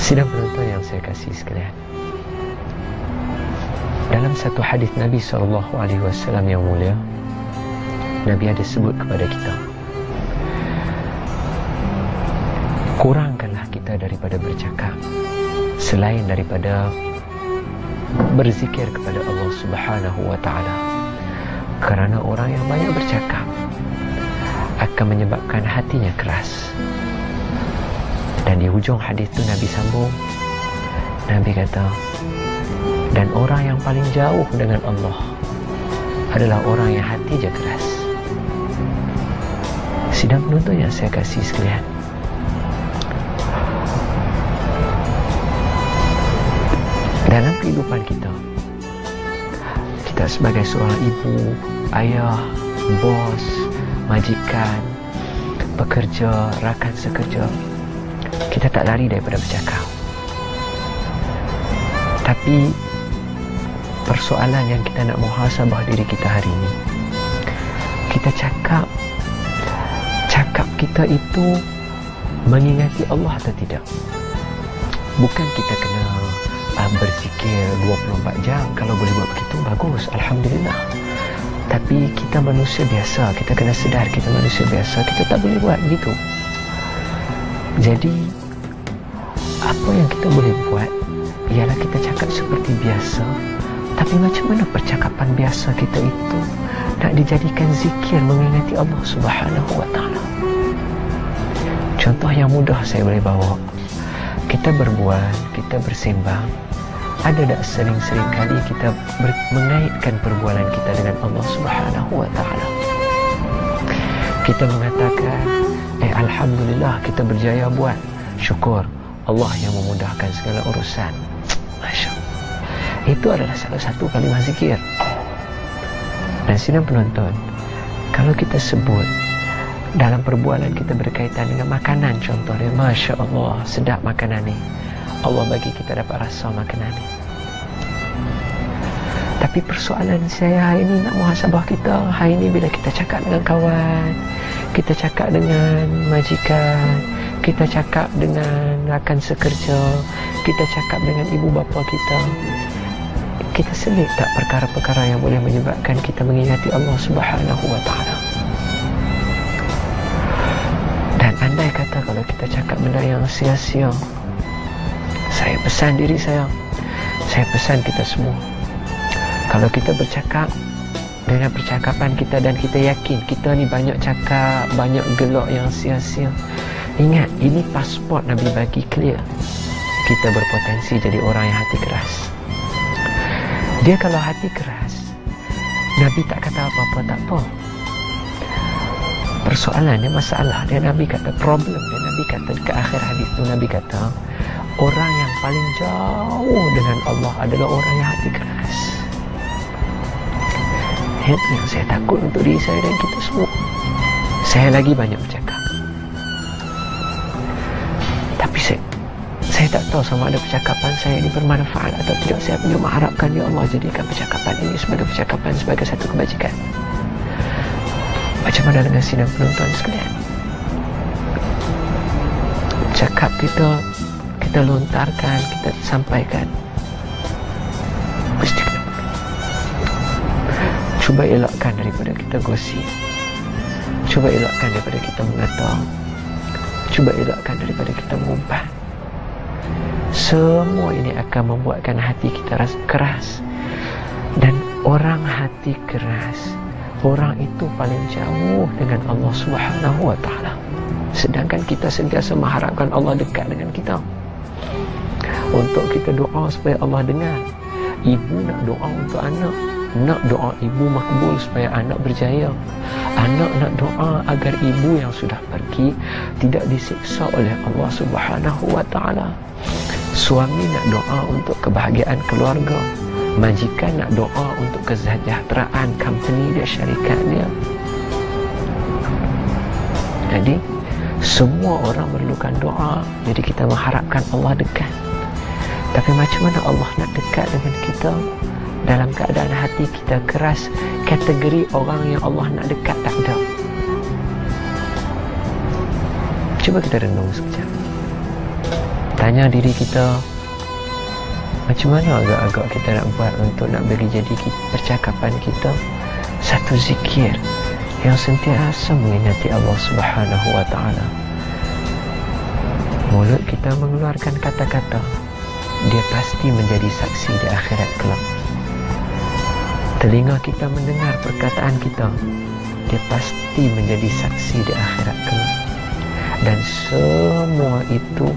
Sidang penonton yang saya kasih sekalian, dalam satu hadis Nabi SAW yang mulia, Nabi ada sebut kepada kita, kurangkanlah kita daripada bercakap selain daripada berzikir kepada Allah Subhanahu wa ta'ala. Kerana orang yang banyak bercakap akan menyebabkan hatinya keras. Dan di hujung hadis itu Nabi sambung, Nabi kata, dan orang yang paling jauh dengan Allah adalah orang yang hatinya keras. Sidang penonton yang saya kasih sekalian, dalam kehidupan kita, kita sebagai seorang ibu, ayah, bos, majikan, pekerja, rakan sekerja, kita tak lari daripada bercakap. Tapi persoalan yang kita nak muhasabah diri kita hari ini, kita cakap kita itu mengingati Allah atau tidak. Bukan kita kena berzikir 24 jam. Kalau boleh buat begitu, bagus, Alhamdulillah. Tapi kita manusia biasa, kita kena sedar kita manusia biasa, kita tak boleh buat begitu. Jadi apa yang kita boleh buat ialah kita cakap seperti biasa. Tapi macam mana percakapan biasa kita itu nak dijadikan zikir mengingati Allah Subhanahu wa ta'ala? Contoh yang mudah saya boleh bawa, kita berbual, kita bersembang, ada tak sering-sering kali kita mengaitkan perbualan kita dengan Allah Subhanahu wa ta'ala? Kita mengatakan, Alhamdulillah kita berjaya buat, syukur Allah yang memudahkan segala urusan. Masya Allah. Itu adalah salah satu kalimah zikir. Dan sidang penonton, kalau kita sebut dalam perbualan kita berkaitan dengan makanan, contohnya, Masya Allah, sedap makanan ni, Allah bagi kita dapat rasa makanan ni. Tapi persoalan saya hari ini nak muhasabah kita. Hari ini bila kita cakap dengan kawan, kita cakap dengan majikan, kita cakap dengan rakan sekerja, kita cakap dengan ibu bapa kita selit tak perkara-perkara yang boleh menyebabkan kita mengingati Allah Subhanahu wa ta'ala? Dan andai kata kalau kita cakap benda yang sia-sia, saya pesan diri saya pesan kita semua, kalau kita bercakap dengan percakapan kita dan kita yakin kita ni banyak cakap, banyak gelak yang sia-sia, ingat, ini pasport Nabi bagi clear, kita berpotensi jadi orang yang hati keras. Dia kalau hati keras, Nabi tak kata apa-apa, tak apa. Persoalannya, masalah dia, Nabi kata problem dia, Nabi kata dekat akhir hadis tu, Nabi kata orang yang paling jauh dengan Allah adalah orang yang hati keras. Itu yang saya takut untuk diri saya dan kita semua. Saya lagi banyak bercakap, tapi saya tak tahu sama ada percakapan saya ini bermanfaat atau tidak. Saya punya mengharapkan, ya Allah, jadikan percakapan ini sebagai percakapan, sebagai satu kebajikan. Macam mana dengan sidang penonton sekalian? Cakap kita lontarkan, kita sampaikan, mesti kena. Cuba elakkan daripada kita gosip, cuba elakkan daripada kita mengata, cuba elakkan daripada kita mengumpat. Semua ini akan membuatkan hati kita keras. Dan orang hati keras, orang itu paling jauh dengan Allah Subhanahu wa ta'ala. Sedangkan kita sentiasa mengharapkan Allah dekat dengan kita, untuk kita doa supaya Allah dengar. Ibu nak doa untuk anak, nak doa ibu makbul supaya anak berjaya. Anak nak doa agar ibu yang sudah pergi tidak disiksa oleh Allah Subhanahu wa ta'ala. Suami nak doa untuk kebahagiaan keluarga, majikan nak doa untuk kesejahteraan company dia, syarikat dia. Jadi semua orang memerlukan doa. Jadi kita mengharapkan Allah dekat. Tapi macam mana Allah nak dekat dengan kita dalam keadaan hati kita keras? Kategori orang yang Allah nak dekat tak ada. Cuba kita renung sekejap. tanya diri kita, macam mana agak-agak kita nak buat untuk nak beri jadi percakapan kita satu zikir yang sentiasa mengingati Allah Subhanahu wa taala. Mulut kita mengeluarkan kata-kata, dia pasti menjadi saksi di akhirat kelak. Telinga kita mendengar perkataan kita, dia pasti menjadi saksi di akhirat kelak. Dan semua itu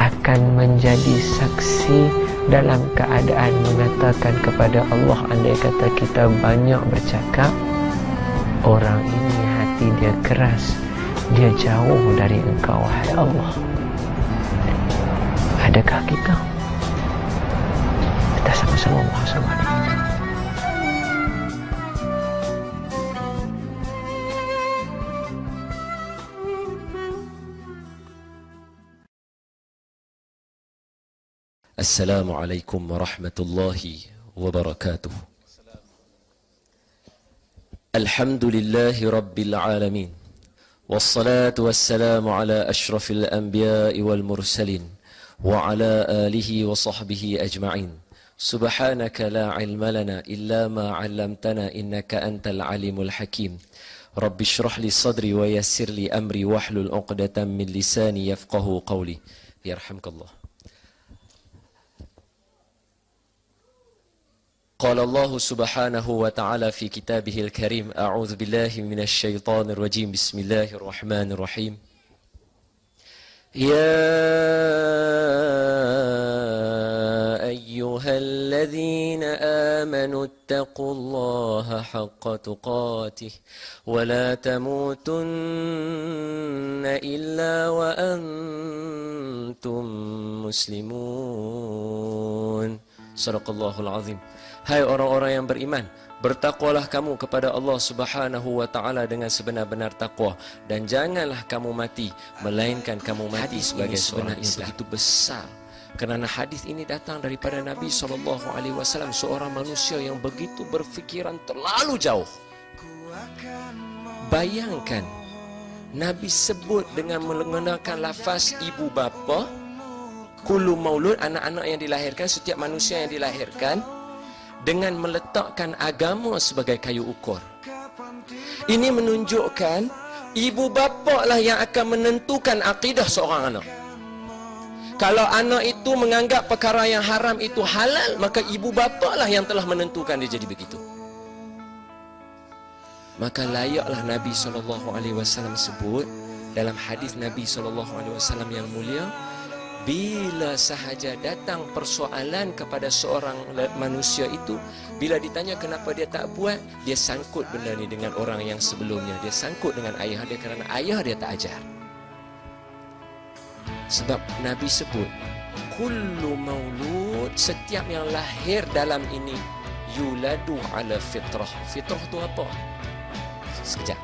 akan menjadi saksi dalam keadaan mengatakan kepada Allah, andai kata kita banyak bercakap, orang ini hati dia keras, dia jauh dari Engkau, wahai Allah. Adakah kita sama-sama muhasabah diri kita? Assalamualaikum warahmatullahi wabarakatuh. Alhamdulillahi rabbil alamin. Wassalatu wassalamu ala ashrafil anbiya'i wal mursalin wa ala alihi wa sahbihi ajma'in. Subhanaka la ilma lana illa ma 'allamtana innaka antal alimul hakim. Rabbi shrah li sadri wa yassir li amri wahlul 'uqdatam min lisani yafqahu qawli. Yarhamkallah. قال الله سبحانه وتعالى في كتابه الكريم أعوذ بالله من الشيطان الرجيم بسم الله الرحمن الرحيم يا أيها الذين آمنوا اتقوا الله حق تقاته ولا تموتن إلا وأنتم مسلمون صدق الله العظيم. Hai orang-orang yang beriman, bertakwalah kamu kepada Allah Subhanahu wa taala dengan sebenar-benar takwa, dan janganlah kamu mati melainkan kamu mati sebagai seorang Islam. Begitu besar kerana hadis ini datang daripada Nabi SAW, seorang manusia yang begitu berfikiran terlalu jauh. Bayangkan Nabi sebut dengan menggunakan lafaz ibu bapa, kullu maulud, anak-anak yang dilahirkan, setiap manusia yang dilahirkan, dengan meletakkan agama sebagai kayu ukur. Ini menunjukkan ibu bapa lah yang akan menentukan akidah seorang anak. Kalau anak itu menganggap perkara yang haram itu halal, maka ibu bapa lah yang telah menentukan dia jadi begitu. Maka layaklah Nabi SAW sebut dalam hadis Nabi SAW yang mulia, bila sahaja datang persoalan kepada seorang manusia itu, bila ditanya kenapa dia tak buat, dia sangkut benda ni dengan orang yang sebelumnya. Dia sangkut dengan ayah dia kerana ayah dia tak ajar. Sebab Nabi sebut, kullu maulud, setiap yang lahir dalam ini, yuladu ala fitrah. Fitrah tu apa? Sekejap.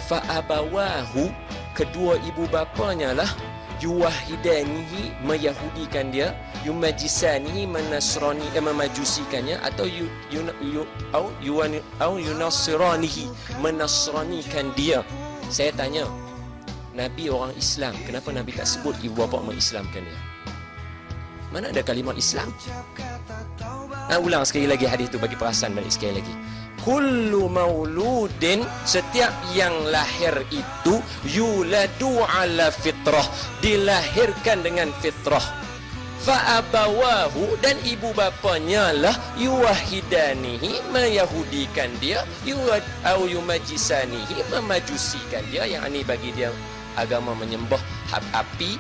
Fa'abawahu, kedua ibu bapanya lah, yuwahidanihi, meyahudikan dia, yumajisanihi, memajusikannya, atau yunasiranihi, menasranikan dia. Saya tanya, Nabi orang Islam, kenapa Nabi tak sebut ibu bapa mengislamkan dia? Mana ada kalimah Islam? Ulang sekali lagi hadis itu, bagi perasan balik sekali lagi. Kullu mauludin, setiap yang lahir itu, yuladu ala fitrah, dilahirkan dengan fitrah. Fa'abawahu, dan ibu bapanya lah, yuwahidanihi, meyahudikan dia, au yumajisanihi, memajusikan dia, yang ini bagi dia agama menyembah api,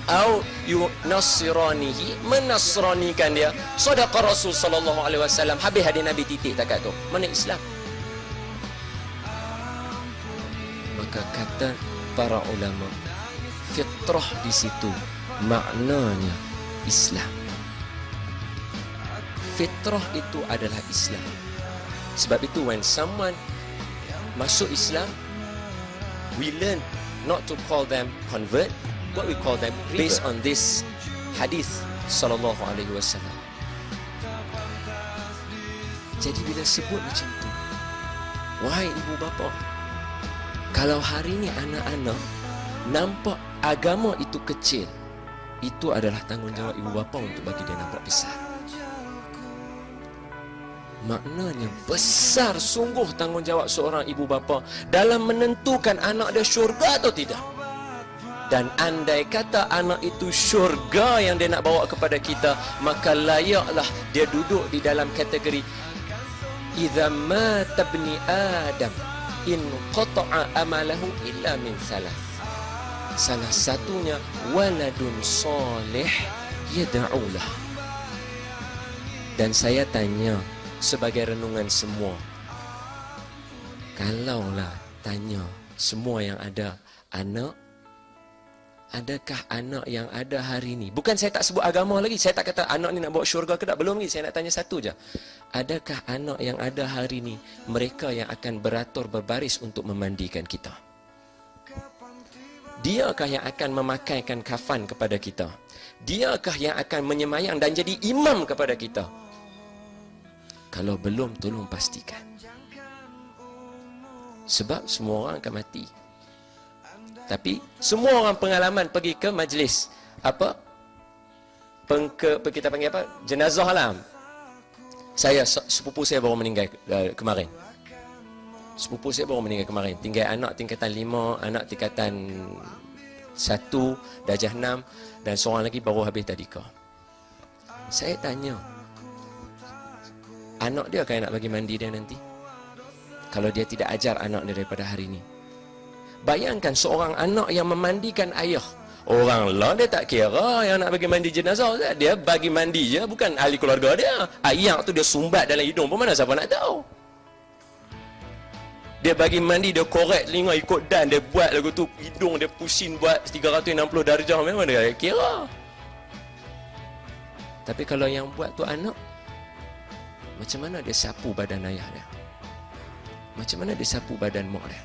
au yunasiranihi, menasranikan dia. Sadaqa Rasul sallallahu alaihi wasallam. Habis hadis Nabi titik takat tu. Mana Islam? Maka kata para ulama, fitrah di situ maknanya Islam. Fitrah itu adalah Islam. Sebab itu when someone masuk Islam, we learn not to call them convert, what we call them based on this hadith sallallahu alaihi wasallam. Jadi bila sebut macam tu, wahai ibu bapa, kalau hari ni anak-anak nampak agama itu kecil, itu adalah tanggungjawab ibu bapa untuk bagi dia nampak besar. Maknanya besar sungguh tanggungjawab seorang ibu bapa dalam menentukan anak dia syurga atau tidak. Dan andai kata anak itu syurga yang dia nak bawa kepada kita, maka layaklah dia duduk di dalam kategori idza mata ibni adam in qata'a amalahu illa min salas. Salah satunya waladun soleh yad'ulah. Dan saya tanya sebagai renungan semua, kalaulah tanya semua yang ada anak, adakah anak yang ada hari ini, bukan saya tak sebut agama lagi, saya tak kata anak ni nak bawa syurga ke tak, belum lagi, saya nak tanya satu je, adakah anak yang ada hari ini mereka yang akan beratur berbaris untuk memandikan kita? Diakah yang akan memakaikan kafan kepada kita? Diakah yang akan menyemayang dan jadi imam kepada kita? Kalau belum, tolong pastikan. Sebab semua orang akan mati. Tapi semua orang pengalaman pergi ke majlis apa? Kita panggil apa? Jenazah lah. Sepupu saya baru meninggal kemarin. Sepupu saya baru meninggal kemarin. Tinggal anak tingkatan 5, anak tingkatan 1, darjah 6 dan seorang lagi baru habis tadika. Saya tanya, anak dia akan nak bagi mandi dia nanti? Kalau dia tidak ajar anak dia daripada hari ini. Bayangkan seorang anak yang memandikan ayah. Orang lah dia tak kira yang nak bagi mandi jenazah. Dia bagi mandi je, bukan ahli keluarga dia. Ayah tu dia sumbat dalam hidung pun mana siapa nak tahu. Dia bagi mandi, dia korek telinga ikut dan dia buat lagu tu, hidung dia pusing buat 360 darjah, memang dia kira. Tapi kalau yang buat tu anak, macam mana dia sapu badan ayah dia? Macam mana dia sapu badan mak dia?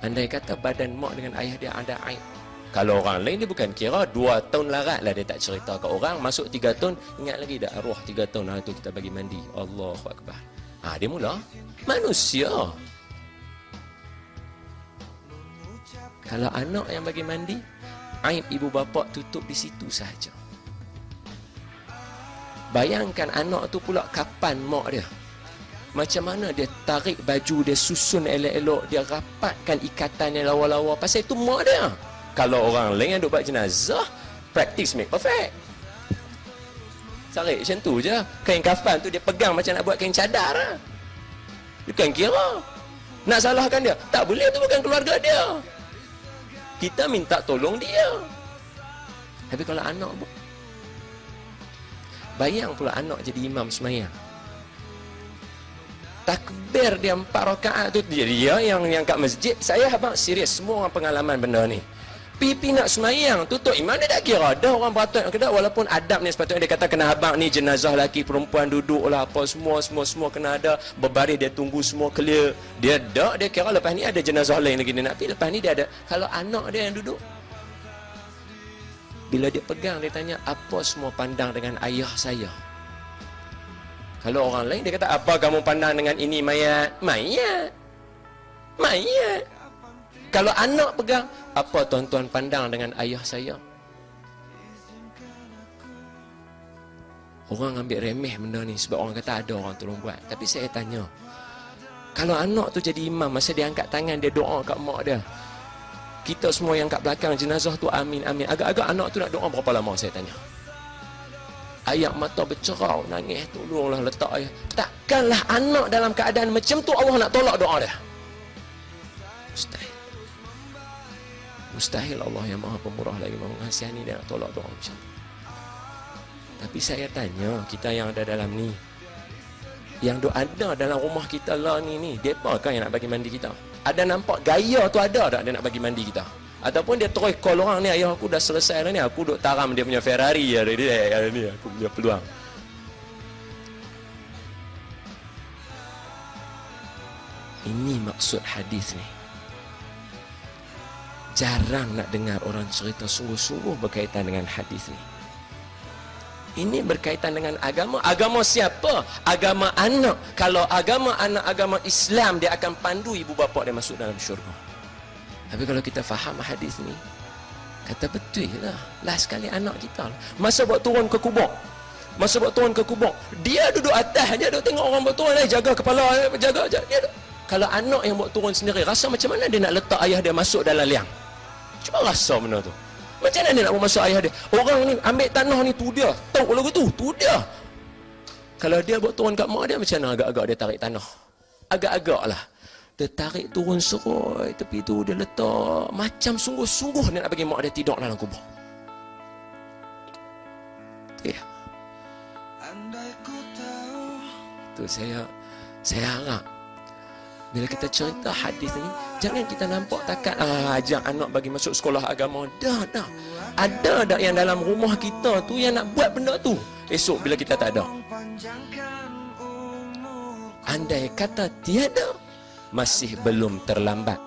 Andai kata badan mak dengan ayah dia ada aib, kalau orang lain dia bukan kira, 2 tahun larat lah dia tak cerita ke orang, masuk 3 tahun, ingat lagi dah arwah 3 tahun tu kita bagi mandi. Allahu Akbar. Dia mula manusia. Kalau anak yang bagi mandi, aib ibu bapa tutup di situ sahaja. Bayangkan anak tu pula kapan mak dia, macam mana dia tarik baju dia, susun elok-elok, dia rapatkan ikatan yang lawa-lawa, pasal itu mak dia. Kalau orang lain yang duk buat jenazah, practice make perfect. Tarik macam tu je. Kain kafan tu dia pegang macam nak buat kain cadar lah. Bukan kira nak salahkan dia. Tak boleh, tu bukan keluarga dia. Kita minta tolong dia. Tapi kalau anak pun, bayang pula anak jadi imam semayang. Takbir dia 4 rakaat tu, dia yang kat masjid. Saya abang serius, semua orang pengalaman benda ni. Pipi nak semayang, tutup imam dia tak kira dah orang beratur ke tak, walaupun adab ni sepatutnya dia kata kena abang ni jenazah lelaki perempuan duduk lah apa semua kena ada berbaris, dia tunggu semua clear, dia tak, dia kira lepas ni ada jenazah lain lagi dia nak pergi, lepas ni dia ada. Kalau anak dia yang duduk, bila dia pegang dia tanya apa semua pandang dengan ayah saya. Kalau orang lain dia kata apa kamu pandang dengan ini mayat. Kalau anak pegang, apa tuan-tuan pandang dengan ayah saya? Orang ambil remeh benda ni sebab orang kata ada orang tolong buat. Tapi saya tanya, kalau anak tu jadi imam, masa dia angkat tangan, dia doa kat mak dia, kita semua yang kat belakang jenazah tu amin amin, agak-agak anak tu nak doa berapa lama, saya tanya? Ayat mata bercerau, nangis, tolonglah letak ayah. Takkanlah anak dalam keadaan macam tu Allah nak tolak doa dia? Mustahil. Mustahil. Allah yang maha pemurah lagi maha mengasihani dia nak tolak doa macam tu. Tapi saya tanya, kita yang ada dalam ni, yang ada dalam rumah kita lah ni, depa kan yang nak bagi mandi kita? Ada nampak gaya tu ada tak dia nak bagi mandi kita? Ataupun dia terus call orang ni, ayah aku dah selesai dah ni, aku duk taram dia punya Ferrari dia ni, aku punya peluang. Ini maksud hadis ni. Jarang nak dengar orang cerita sungguh-sungguh berkaitan dengan hadis ni. Ini berkaitan dengan agama. Agama siapa? Agama anak. Kalau agama anak, agama Islam, dia akan pandu ibu bapa dia masuk dalam syurga. Tapi kalau kita faham hadis ni, Kata betul lah. Last sekali anak kita lah. Masa buat turun ke kubur. Dia duduk atas je, duduk tengok orang buat turun, jaga kepala, jaga. Dia duduk. Kalau anak yang buat turun sendiri, rasa macam mana dia nak letak ayah dia masuk dalam liang? Cuba rasa benda tu. Macam mana dia nak masuk ayah dia? Orang ni ambil tanah ni, tu dia. Tahu lagu tu dia. Kalau dia buat turun kat mak dia, macam mana agak-agak dia tarik tanah? Agak-agak lah. Dia tarik turun seroi tepi tu, dia letak macam sungguh-sungguh dia nak bagi mak dia tidur dalam kubur. Ya. Tu saya harap bila kita cerita hadis ni, jangan kita nampak takat ajak anak bagi masuk sekolah agama. Dah. Ada dak yang dalam rumah kita tu yang nak buat benda tu. Esok bila kita tak ada. Andai kata tiada, masih belum terlambat